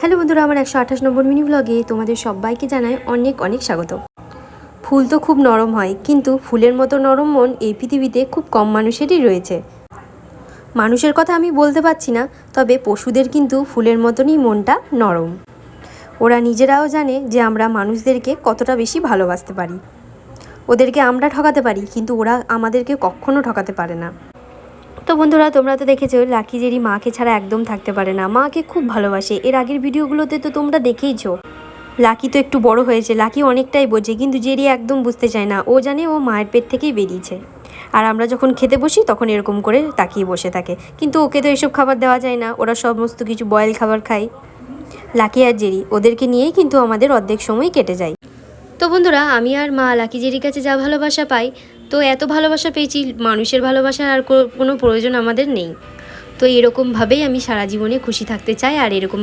Hello বন্ধুরা, আমার 128 নম্বর mini ব্লগে তোমাদের সবাইকে জানাই অনেক অনেক স্বাগত। ফুল তো খুব নরম হয়, কিন্তু ফুলের মতো নরম মন এই পৃথিবীতে খুব কম মানুষেরই রয়েছে। মানুষের কথা আমি বলতে পারছি না, তবে পশুদের কিন্তু ফুলের মতনই মনটা নরম। ওরা নিজেরাও জানে যে আমরা মানুষদেরকে কতটা বেশি ভালোবাসতে পারি। ওদেরকে আমরা ঠকাতে পারি, কিন্তু ওরা আমাদেরকে কখনো ঠকাতে পারে না। তো বন্ধুরা, তোমরা তো দেখেছো লাকি জেরি মাকে ছাড়া একদম থাকতে পারে না, মাকে খুব ভালোবাসে। এর আগের ভিডিওগুলোতে তো তোমরা দেখেইছো। লাকি তো একটু বড় হয়েছে, লাকি অনেকটাই বোঝে, কিন্তু জেরি একদম বুঝতে চায় না। ও জানে ও মায়ের পেট থেকেই বেরিয়েছে। আর আমরা যখন খেতে বসি তখন এরকম করে তাকিয়ে বসে থাকে, কিন্তু ওকে তো এসব খাবার দেওয়া যায় না। ওরা সমস্ত কিছু বয়েল খাবার খায়। লাকি আর জেরি ওদেরকে নিয়েই কিন্তু আমাদের অর্ধেক সময় কেটে যায়। তো বন্ধুরা, আমি আর মা লাকি জেরির কাছে যা ভালোবাসা পাই, তো এত ভালোবাসা পেয়েছি, মানুষের ভালোবাসার আর কোনো প্রয়োজন আমাদের নেই। তো এরকমভাবেই আমি সারা জীবনে খুশি থাকতে চাই, আর এরকম